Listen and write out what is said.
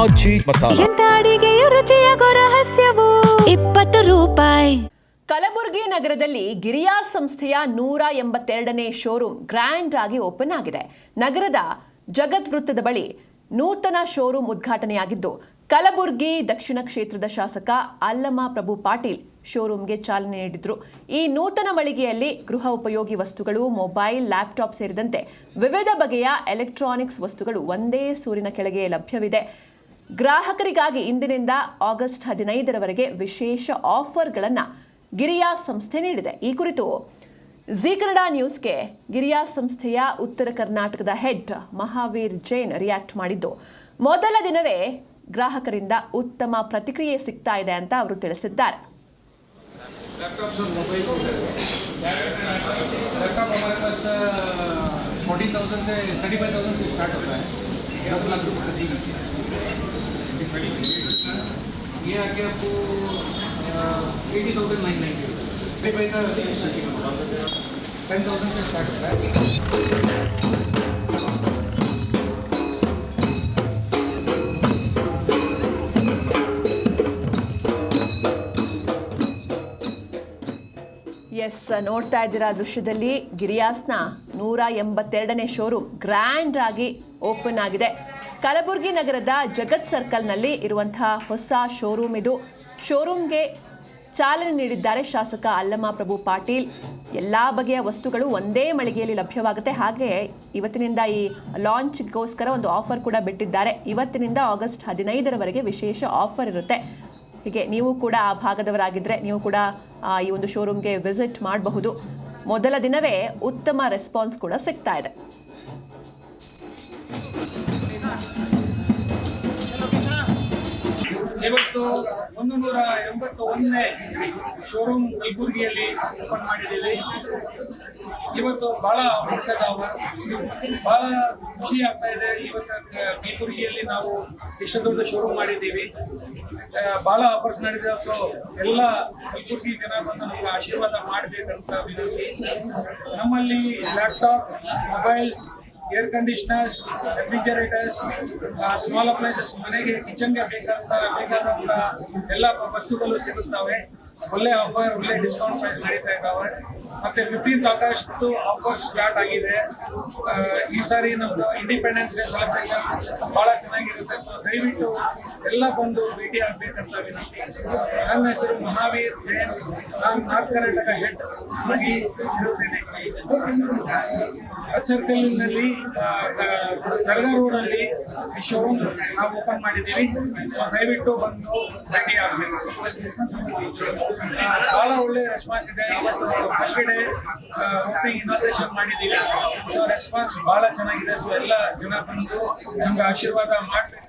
ಆಚಿ ಮಸಾಲ. ಎಂತ ಅಡಿಗೆಯ ರುಚಿಯಾಗೋ ರಹಸ್ಯವು 20 ರೂಪಾಯಿ. ಕಲಬುರಗಿ ನಗರದಲ್ಲಿ ಗಿರಿಯಾ ಸಂಸ್ಥೆಯ 182ನೇ ಶೋರೂಮ್ ಗ್ರ್ಯಾಂಡ್ ಆಗಿ ಓಪನ್ ಆಗಿದೆ. ನಗರದ ಜಗತ್ ವೃತ್ತದ ಬಳಿ ನೂತನ ಶೋರೂಮ್ ಉದ್ಘಾಟನೆಯಾಗಿದ್ದು, ಕಲಬುರಗಿ ದಕ್ಷಿಣ ಕ್ಷೇತ್ರದ ಶಾಸಕ ಅಲ್ಲಮ ಪ್ರಭು ಪಾಟೀಲ್ ಶೋರೂಮ್ಗೆ ಚಾಲನೆ ನೀಡಿದ್ರು. ಈ ನೂತನ ಮಳಿಗೆಯಲ್ಲಿ ಗೃಹ ಉಪಯೋಗಿ ವಸ್ತುಗಳು, ಮೊಬೈಲ್, ಲ್ಯಾಪ್ಟಾಪ್ ಸೇರಿದಂತೆ ವಿವಿಧ ಬಗೆಯ ಎಲೆಕ್ಟ್ರಾನಿಕ್ಸ್ ವಸ್ತುಗಳು ಒಂದೇ ಸೂರಿನ ಕೆಳಗೆ ಲಭ್ಯವಿದೆ. ಗ್ರಾಹಕರಿಗಾಗಿ ಇಂದಿನಿಂದ ಆಗಸ್ಟ್ 15ರವರೆಗೆ ವಿಶೇಷ ಆಫರ್ಗಳನ್ನು ಗಿರಿಯಾ ಸಂಸ್ಥೆ ನೀಡಿದೆ. ಈ ಕುರಿತು ಜಿ ಕನ್ನಡ ನ್ಯೂಸ್ಗೆ ಗಿರಿಯಾ ಸಂಸ್ಥೆಯ ಉತ್ತರ ಕರ್ನಾಟಕದ ಹೆಡ್ ಮಹಾವೀರ್ ಜೈನ್ ರಿಯಾಕ್ಟ್ ಮಾಡಿದ್ದು, ಮೊದಲ ದಿನವೇ ಗ್ರಾಹಕರಿಂದ ಉತ್ತಮ ಪ್ರತಿಕ್ರಿಯೆ ಸಿಗ್ತಾ ಇದೆ ಅಂತ ಅವರು ತಿಳಿಸಿದ್ದಾರೆ. लैपटॉप्स और मोबाइल्स लैपटॉप हमारे पास 14,000 से 35,000 से स्टार्ट होता है, 10 लाख रुपये तक ये आके आपको 80,990 रुपये का 10,000 से स्टार्ट होता है. ಎಸ್, ನೋಡ್ತಾ ಇದ್ದೀರಾ ದೃಶ್ಯದಲ್ಲಿ ಗಿರಿಯಾಸ್ನ 182ನೇ ಶೋರೂಮ್ ಗ್ರ್ಯಾಂಡ್ ಆಗಿ ಓಪನ್ ಆಗಿದೆ. ಕಲಬುರಗಿ ನಗರದ ಜಗತ್ ಸರ್ಕಲ್ನಲ್ಲಿ ಇರುವಂತಹ ಹೊಸ ಶೋರೂಮ್ ಇದು. ಶೋರೂಮ್ಗೆ ಚಾಲನೆ ನೀಡಿದ್ದಾರೆ ಶಾಸಕ ಅಲ್ಲಮ ಪ್ರಭು ಪಾಟೀಲ್. ಎಲ್ಲ ಬಗೆಯ ವಸ್ತುಗಳು ಒಂದೇ ಮಳಿಗೆಯಲ್ಲಿ ಲಭ್ಯವಾಗುತ್ತೆ. ಹಾಗೆ ಇವತ್ತಿನಿಂದ ಈ ಲಾಂಚ್ಗೋಸ್ಕರ ಒಂದು ಆಫರ್ ಕೂಡ ಬಿಟ್ಟಿದ್ದಾರೆ. ಇವತ್ತಿನಿಂದ ಆಗಸ್ಟ್ 15ರವರೆಗೆ ವಿಶೇಷ ಆಫರ್ ಇರುತ್ತೆ. ಹೀಗೆ ನೀವು ಕೂಡ ಆ ಭಾಗದವರಾಗಿದ್ದರೆ ನೀವು ಕೂಡ ಈ ಒಂದು ಶೋರೂಮ್ಗೆ ವಿಸಿಟ್ ಮಾಡಬಹುದು. ಮೊದಲ ದಿನವೇ ಉತ್ತಮ ರೆಸ್ಪಾನ್ಸ್ ಕೂಡ ಸಿಗ್ತಾ ಇದೆ. ಇವತ್ತು 181ನೇ ಶೋರೂಮ್ ಕಲಬುರಗಿಯಲ್ಲಿ ಓಪನ್ ಮಾಡಿದ್ದೀವಿ. ಇವತ್ತು ಬಹಳ ಬಹಳ ಖುಷಿ ಆಗ್ತಾ ಇದೆ. ಇವತ್ತು ಕಲಬುರಗಿಯಲ್ಲಿ ನಾವು ಇಷ್ಟು ದೊಡ್ಡ ಶೋರೂಮ್ ಮಾಡಿದ್ದೀವಿ. ಬಹಳ ಆಫರ್ಸ್ ನಡೆದಿದೆ. ಸೊ ಎಲ್ಲ ಕಲಬುರಗಿ ಜನ ಬಂದು ನಮಗೆ ಆಶೀರ್ವಾದ ಮಾಡಬೇಕಂತ ವಿನಂತಿ. ನಮ್ಮಲ್ಲಿ laptop, mobiles, air conditioners, refrigerators, small appliances, ಮನೆಗೆ ಕಿಚನ್ಗೆ ಬೇಕಾದಂಥ ಎಲ್ಲ ವಸ್ತುಗಳು ಸಿಗುತ್ತವೆ. ಒಳ್ಳೆ ಆಫರ್, ಒಳ್ಳೆ ಡಿಸ್ಕೌಂಟ್ ಪ್ರೈಸ್ ನಡೀತಾ ಇದ್ದಾವೆ. ಮತ್ತೆ 15th ಆಗಸ್ಟ್ ಆಫರ್ ಸ್ಟಾರ್ಟ್ ಆಗಿದೆ. ಈ ಸಾರಿ ನಮ್ದು ಇಂಡಿಪೆಂಡೆನ್ಸ್ ಡೇ ಸೆಲೆಬ್ರೇಷನ್ ಬಹಳ ಚೆನ್ನಾಗಿರುತ್ತೆ. ಸೊ ದಯವಿಟ್ಟು ಎಲ್ಲ ಬಂದು ಭೇಟಿ ಆಗಬೇಕಂತ ವಿನಂತಿ. ನನ್ನ ಹೆಸರು ಮಹಾವೀರ್ ಜೈನ್. ನಾನು ನಾರ್ತ್ ಕರ್ನಾಟಕ ಹೆಡ್ ಆಗಿ ಇರುತ್ತೇನೆ. ಸರ್ಕಲ್ನಲ್ಲಿ ದರ್ಗಾ ರೋಡಲ್ಲಿ ಈ ಶೋರೂಮ್ ನಾವು ಓಪನ್ ಮಾಡಿದ್ದೀವಿ. ಸೊ ದಯವಿಟ್ಟು ಬಂದು ಭೇಟಿ ಆಗಬೇಕು. ಬಹಳ ಒಳ್ಳೆ ರೆಸ್ಪಾನ್ಸ್ ಇದೆ. ಇವತ್ತು ಫಸ್ಟ್ ಡೇ ಓಪನಿಂಗ್ ಇನಾಗ್ರೇಷನ್ ಮಾಡಿದ್ದೀವಿ. ಸೊ ರೆಸ್ಪಾನ್ಸ್ ಬಹಳ ಚೆನ್ನಾಗಿದೆ. ಸೊ ಎಲ್ಲ ಜನ ಬಂದು ನಮ್ಗೆ ಆಶೀರ್ವಾದ ಮಾಡಬೇಕು.